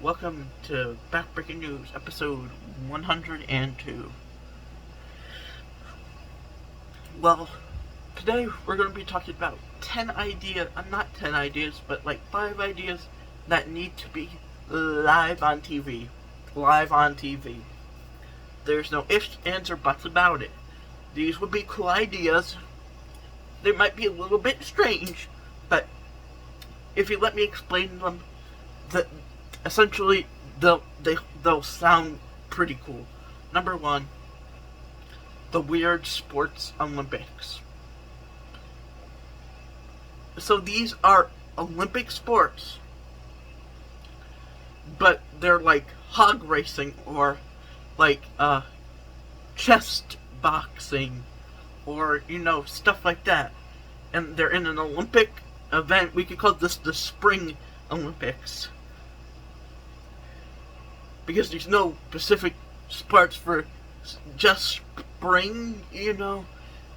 Welcome to Backbreaking News, episode 102. Well, today we're going to be talking about 10 ideas, not 10 ideas, but like 5 ideas that need to be live on TV. Live on TV. There's no ifs, ands, or buts about it. These would be cool ideas. They might be a little bit strange, but if you let me explain them, essentially they'll sound pretty cool. Number 1, the Weird Sports Olympics. So these are Olympic sports, but they're like hog racing or like chest boxing or stuff like that. And they're in an Olympic event. We could call this the Spring Olympics, because there's no specific sports for just spring. You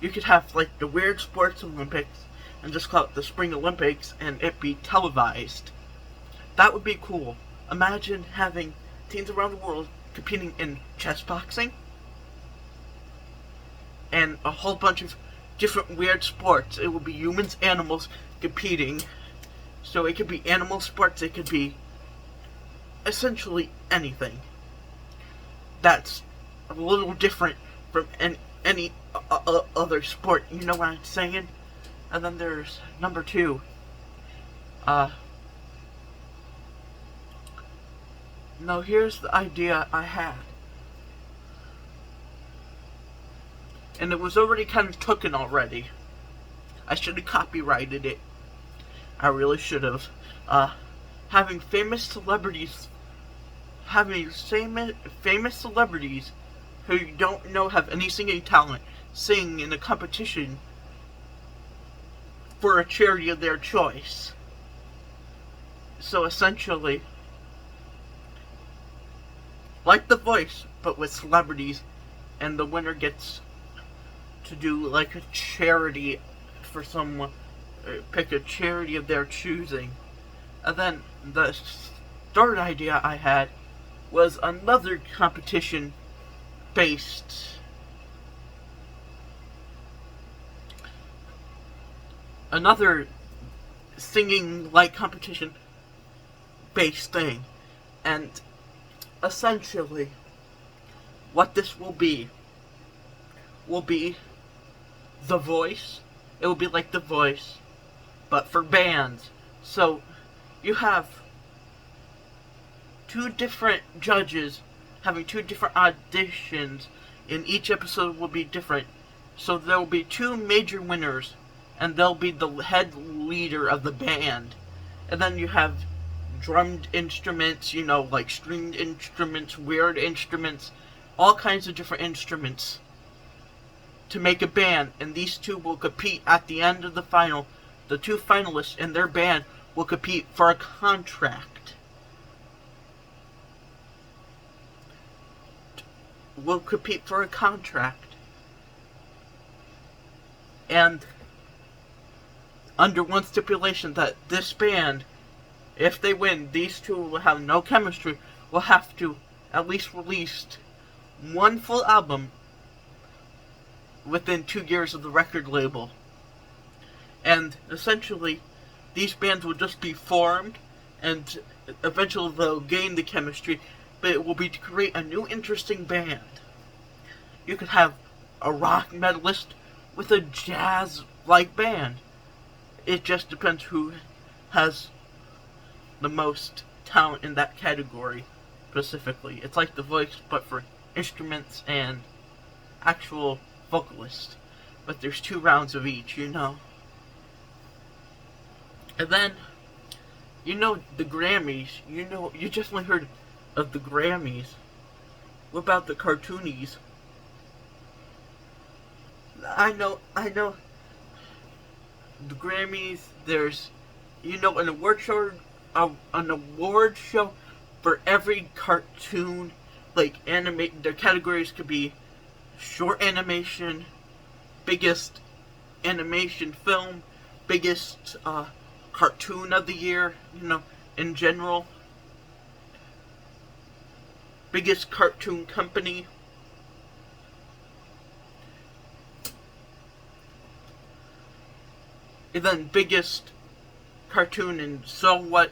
could have like the Weird Sports Olympics and just call it the Spring Olympics and it be televised. That would be cool. Imagine having teams around the world competing in chess boxing and a whole bunch of different weird sports. It would be humans, animals competing. So it could be animal sports, it could be essentially anything that's a little different from any other sport. You know what I'm saying? And then there's number 2. No, here's the idea I had. And it was already kind of taken already. I should have copyrighted it. I really should have. Having famous celebrities who you don't know have any singing talent sing in a competition for a charity of their choice. So essentially, like The Voice, but with celebrities, and the winner gets to do like a charity for someone, pick a charity of their choosing. And then the third idea I had was another competition based another singing like competition based thing. And essentially what this will be The Voice. It will be like The Voice, but for bands. So you have 2 different judges having 2 different auditions, and each episode will be different. So there will be 2 major winners, and they'll be the head leader of the band. And then you have drummed instruments, like stringed instruments, weird instruments, all kinds of different instruments to make a band. And these 2 will compete at the end of the final. The 2 finalists and their band will compete for a contract. And under one stipulation, that this band, if they win, these 2 will have no chemistry, will have to at least release 1 full album within 2 years of the record label. And essentially, these bands will just be formed, and eventually they'll gain the chemistry, but it will be to create a new interesting band. You could have a rock medalist with a jazz-like band. It just depends who has the most talent in that category specifically. It's like The Voice, but for instruments and actual vocalists. But there's 2 rounds of each, And then, the Grammys. You definitely heard of the Grammys. What about the cartoonies? I know. The Grammys, there's, an award show for every cartoon. Like, their categories could be short animation, biggest animation film, biggest cartoon of the year, in general. biggest cartoon company. And then biggest cartoon and so what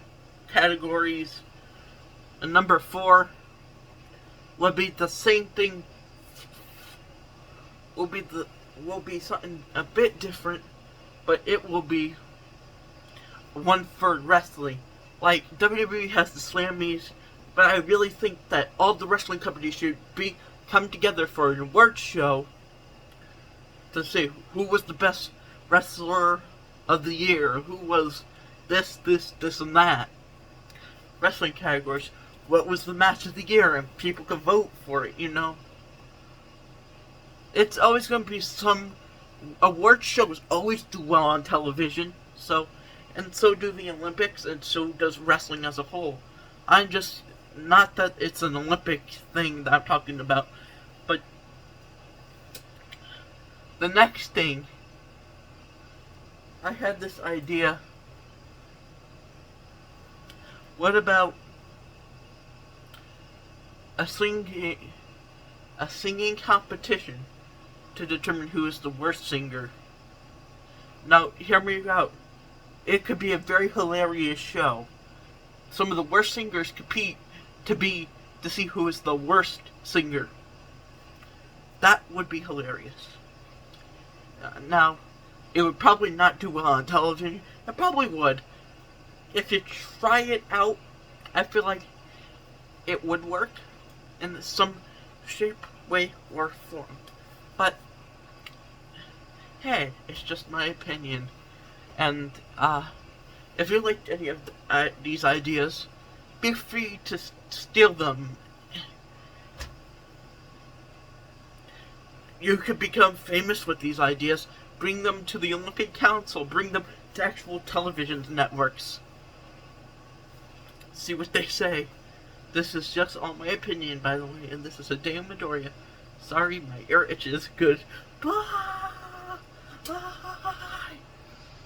categories. And number 4 will be the same thing. Will be something a bit different, but it will be one for wrestling. Like WWE has the Slammies, but I really think that all the wrestling companies should come together for an award show to say who was the best wrestler of the year, who was this, and that. Wrestling categories. What was the match of the year, and people could vote for it, you know. It's always going to be some award shows always do well on television, and so do the Olympics, and so does wrestling as a whole. I'm just, not that it's an Olympic thing that I'm talking about, but the next thing, I had this idea. What about a singing competition to determine who is the worst singer? Now, hear me out. It could be a very hilarious show. Some of the worst singers compete to see who is the worst singer. That would be hilarious. Now, it would probably not do well on television. It probably would. If you try it out, I feel like it would work in some shape, way, or form. But, hey, it's just my opinion. And, if you liked any of these ideas, be free to steal them. You could become famous with these ideas. Bring them to the Olympic Council. Bring them to actual television networks. See what they say. This is just all my opinion, by the way, and this is Hideo Midoriya. Sorry, my ear itches. Good. Bye! Bye!